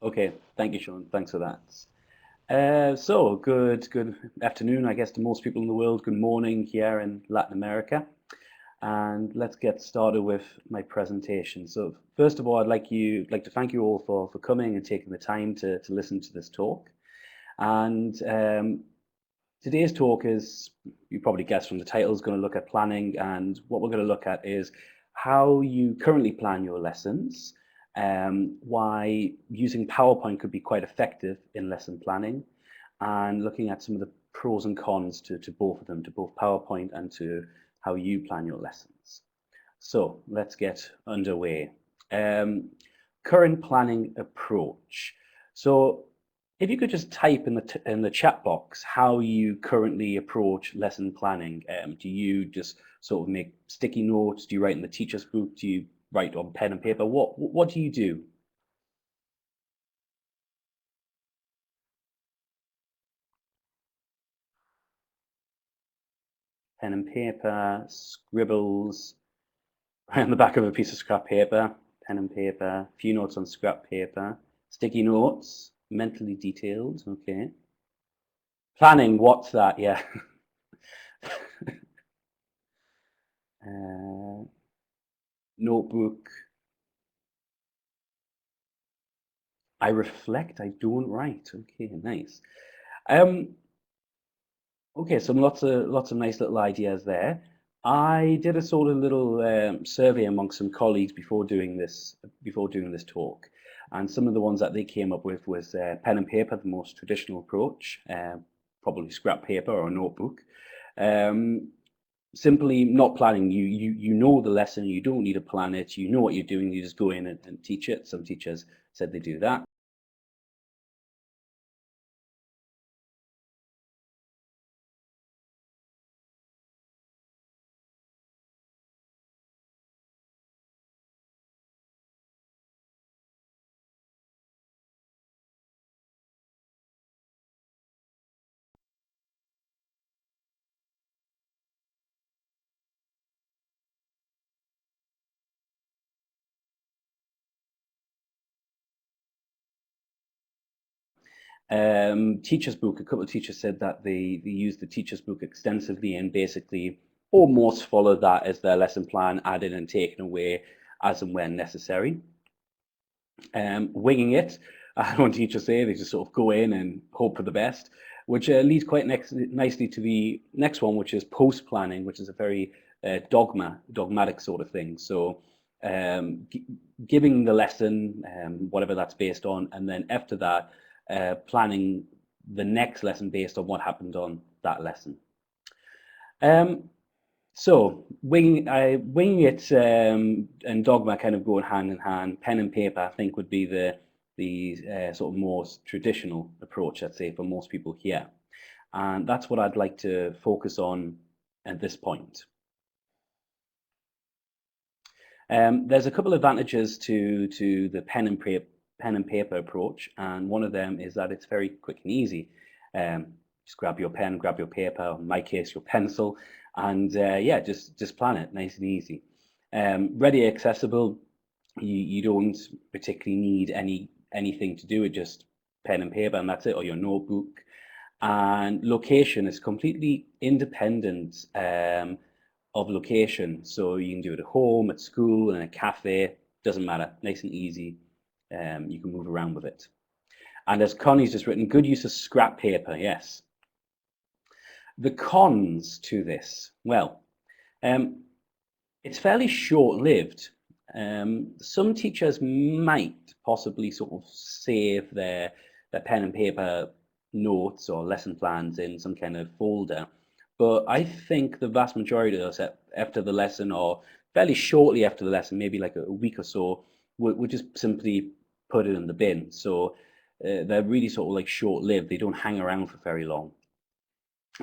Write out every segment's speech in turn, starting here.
Okay, thank you, Sean. Thanks for that. Good afternoon, I guess, to most people in the world. Good morning here in Latin America. And let's get started with my presentation. So first of all, like to thank you all for coming and taking the time to listen to this talk. And today's talk is, you probably guessed from the title, is going to look at planning. And what we're going to look at is how you currently plan your lessons, why using PowerPoint could be quite effective in lesson planning, and looking at some of the pros and cons to both of them, to both PowerPoint and to how you plan your lessons. So let's get underway. Um, Current planning approach. So if you could just type in the chat box how you currently approach lesson planning. Do you just sort of make sticky notes? Do you write in the teacher's book? Do you write on pen and paper? What do you do? Pen and paper, scribbles, right on the back of a piece of scrap paper, pen and paper, a few notes on scrap paper, sticky notes, mentally detailed. Okay. Planning, what's that? Yeah. uh, Notebook. I reflect, I don't write. Okay, nice. Um, okay, some lots of nice little ideas there. I did a sort of little survey amongst some colleagues before doing this talk, and some of the ones that they came up with was pen and paper, the most traditional approach, probably scrap paper or a notebook. Um, Simply not planning. You know the lesson. You don't need to plan it. You know what you're doing. You just go in and teach it. Some teachers said they do that. Teacher's book. A couple of teachers said that they use the teacher's book extensively and basically almost follow that as their lesson plan, added and taken away as and when necessary. Winging it, I had one teacher say they just sort of go in and hope for the best, which leads quite nicely to the next one, which is post planning, which is a very dogmatic sort of thing. So giving the lesson, whatever that's based on, and then after that, planning the next lesson based on what happened on that lesson. Um, so winging it and dogma kind of going hand in hand. Pen and paper, I think, would be the sort of most traditional approach, I'd say, for most people here, and that's what I'd like to focus on at this point. There's a couple of advantages to the pen and paper approach, and one of them is that it's very quick and easy. Just grab your pen, grab your paper, or in my case, your pencil, and yeah, just plan it, nice and easy. Ready, accessible. You don't particularly need anything to do it, just pen and paper, and that's it, or your notebook. And location is completely independent of location. So you can do it at home, at school, in a cafe, doesn't matter, nice and easy. You can move around with it. And as Connie's just written, good use of scrap paper, yes. The cons to this, well, um, it's fairly short-lived. Some teachers might possibly sort of save their pen and paper notes or lesson plans in some kind of folder. But I think the vast majority of us after the lesson or fairly shortly after the lesson, maybe like a week or so, would just simply put it in the bin. So they're really sort of like short-lived. They don't hang around for very long.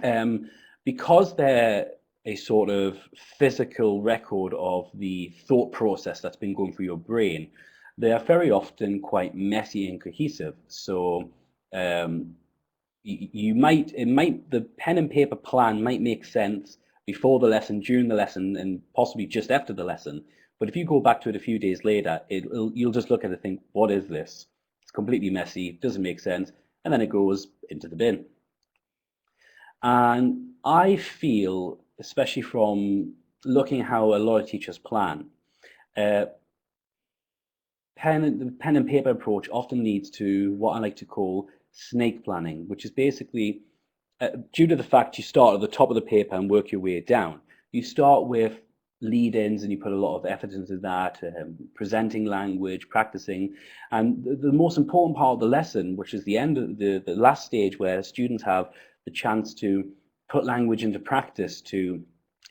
Um, because they're a sort of physical record of the thought process that's been going through your brain, they are very often quite messy and cohesive. So um, the pen and paper plan might make sense before the lesson, during the lesson, and possibly just after the lesson. But if you go back to it a few days later, you'll just look at it and think, what is this? completely messy, doesn't make sense, and then it goes into the bin. And I feel, especially from looking at how a lot of teachers plan, uh, the pen and paper approach often leads to what I like to call snake planning, which is basically due to the fact you start at the top of the paper and work your way down. You start with lead-ins and you put a lot of effort into that, presenting language, practicing, and the most important part of the lesson, which is the end of the last stage where students have the chance to put language into practice, to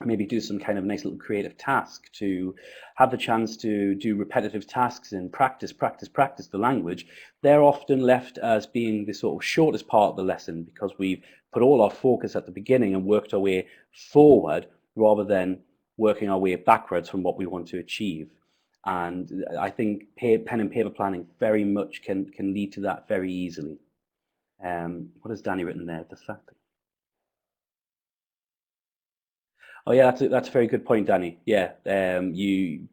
maybe do some kind of nice little creative task, to have the chance to do repetitive tasks and practice the language. They're often left as being the sort of shortest part of the lesson because we've put all our focus at the beginning and worked our way forward rather than working our way backwards from what we want to achieve. And I think pen and paper planning very much can lead to that very easily. What has Danny written there? The fact. Oh yeah, that's a very good point, Danny. Yeah,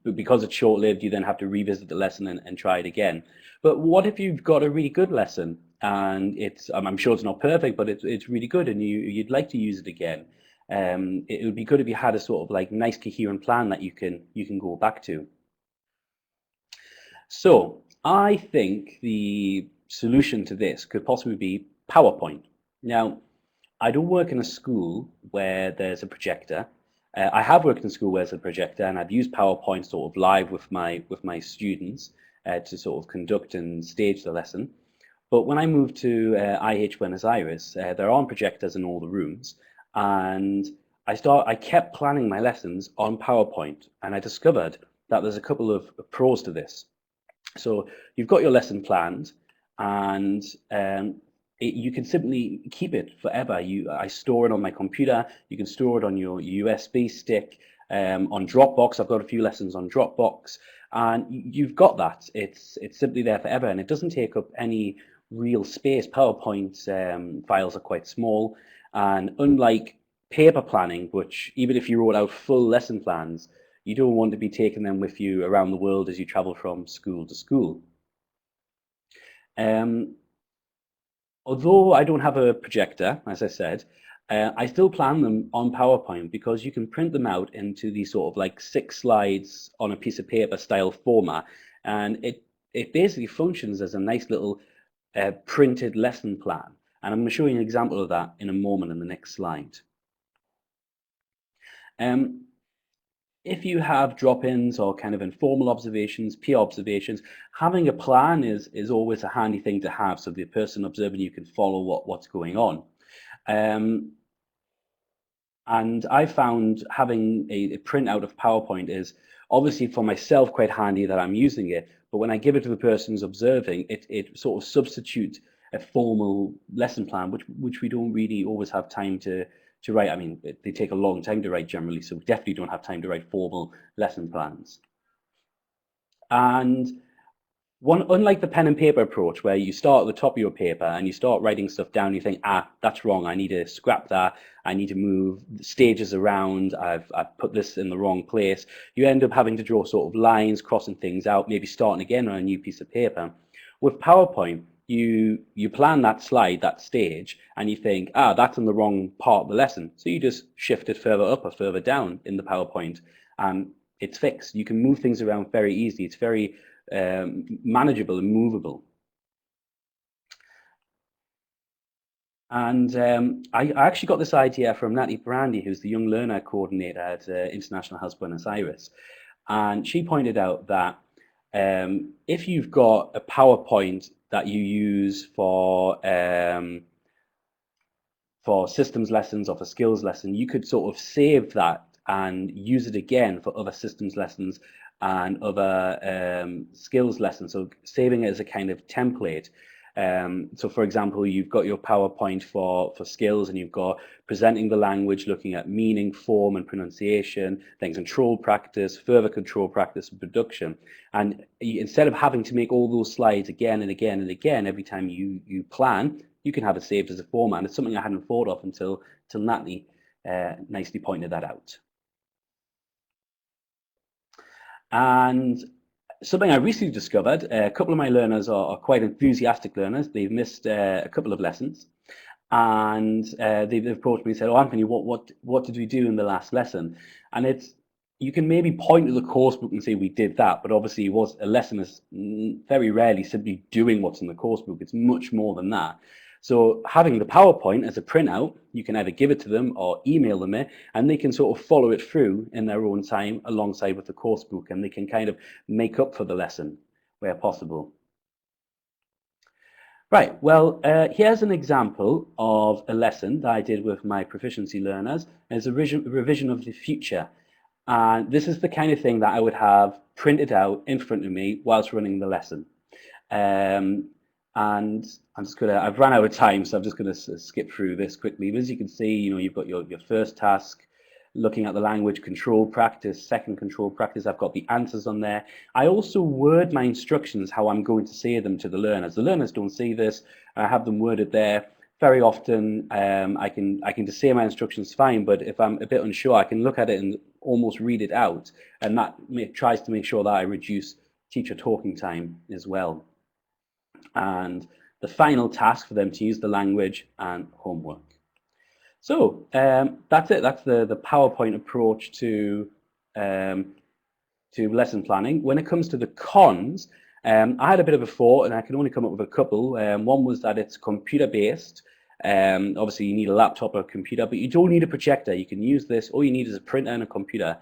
because it's short-lived, you then have to revisit the lesson and try it again. But what if you've got a really good lesson and I'm sure it's not perfect, but it's really good and you'd like to use it again. It would be good if you had a sort of like nice coherent plan that you can go back to. So I think the solution to this could possibly be PowerPoint. Now, I don't work in a school where there's a projector. I have worked in a school where there's a projector, and I've used PowerPoint sort of live with my students to sort of conduct and stage the lesson. But when I moved to IH Buenos Aires, there aren't projectors in all the rooms, and I kept planning my lessons on PowerPoint, and I discovered that there's a couple of pros to this. So you've got your lesson planned, and you can simply keep it forever. I store it on my computer. You can store it on your USB stick, on Dropbox. I've got a few lessons on Dropbox, and you've got that. It's simply there forever, and it doesn't take up any real space. PowerPoint files are quite small, and unlike paper planning, which even if you wrote out full lesson plans, you don't want to be taking them with you around the world as you travel from school to school. Um, Although I don't have a projector, as I said, I still plan them on PowerPoint because you can print them out into these sort of like 6 slides on a piece of paper style format, and it basically functions as a nice little printed lesson plan. And I'm going to show you an example of that in a moment in the next slide. If you have drop-ins or kind of informal observations, peer observations, having a plan is always a handy thing to have so the person observing you can follow what's going on. And I found having a printout of PowerPoint is obviously for myself quite handy that I'm using it, but when I give it to the person who's observing, it sort of substitutes a formal lesson plan, which we don't really always have time to write. I mean, they take a long time to write generally, so we definitely don't have time to write formal lesson plans. And unlike the pen and paper approach, where you start at the top of your paper and you start writing stuff down, you think, that's wrong. I need to scrap that. I need to move stages around. I've put this in the wrong place. You end up having to draw sort of lines, crossing things out, maybe starting again on a new piece of paper. With PowerPoint, you plan that slide, that stage, and you think, that's in the wrong part of the lesson. So you just shift it further up or further down in the PowerPoint, and it's fixed. You can move things around very easily. It's very manageable and movable. And I actually got this idea from Natalie Brandy, who's the Young Learner Coordinator at International House Buenos Aires. And she pointed out that if you've got a PowerPoint that you use for systems lessons or for skills lesson, you could sort of save that and use it again for other systems lessons and other skills lessons. So saving it as a kind of template. So for example, you've got your PowerPoint for skills, and you've got presenting the language, looking at meaning, form and pronunciation, then control practice, further control practice and production. And instead of having to make all those slides again and again and again every time you plan, you can have it saved as a format. And it's something I hadn't thought of until Natalie nicely pointed that out. And Something I recently discovered, a couple of my learners are quite enthusiastic learners. They've missed a couple of lessons, and they've approached me and said, "Oh, Anthony, what did we do in the last lesson?" And it's you can maybe point to the course book and say we did that, but obviously, it was a lesson is very rarely simply doing what's in the course book. It's much more than that. So having the PowerPoint as a printout, you can either give it to them or email them it, and they can sort of follow it through in their own time alongside with the course book, and they can kind of make up for the lesson where possible. Right, well, here's an example of a lesson that I did with my proficiency learners as a revision of the future. And this is the kind of thing that I would have printed out in front of me whilst running the lesson. Um, and I've run out of time, so I'm just gonna skip through this quickly. As you can see, you've got your first task, looking at the language control practice, second control practice. I've got the answers on there. I also word my instructions how I'm going to say them to the learners. The learners don't see this. I have them worded there. Very often, I can just say my instructions fine, but if I'm a bit unsure, I can look at it and almost read it out, and that tries to make sure that I reduce teacher talking time as well. And the final task for them to use the language and homework. So that's it. That's the PowerPoint approach to lesson planning. When it comes to the cons, I had a bit of a thought, and I can only come up with a couple. One was that it's computer-based. Obviously, you need a laptop or a computer, but you don't need a projector. You can use this. All you need is a printer and a computer.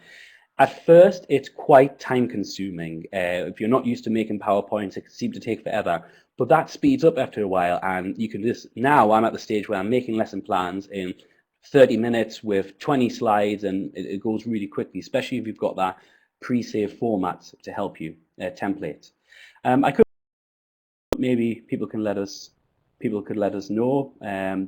At first, it's quite time-consuming. If you're not used to making PowerPoints, it can seem to take forever. But that speeds up after a while, and you can just, now I'm at the stage where I'm making lesson plans in 30 minutes with 20 slides, and it goes really quickly, especially if you've got that pre-saved format to help you, template. I could, maybe people could let us know,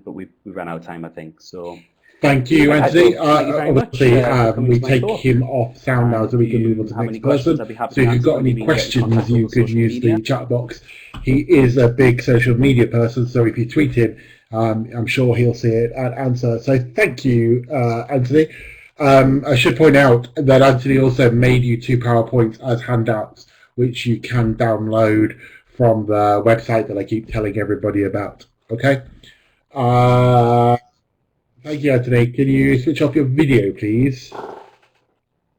but we've run out of time, I think. So. Thank you, Anthony. Obviously, we take him off sound now so we can move on to the next person. So if you've got any questions, you could use the chat box. He is a big social media person, so if you tweet him, I'm sure he'll see it and answer. So thank you, Anthony. I should point out that Anthony also made you 2 PowerPoints as handouts, which you can download from the website that I keep telling everybody about. Okay. Thank you, Anthony. Can you switch off your video, please?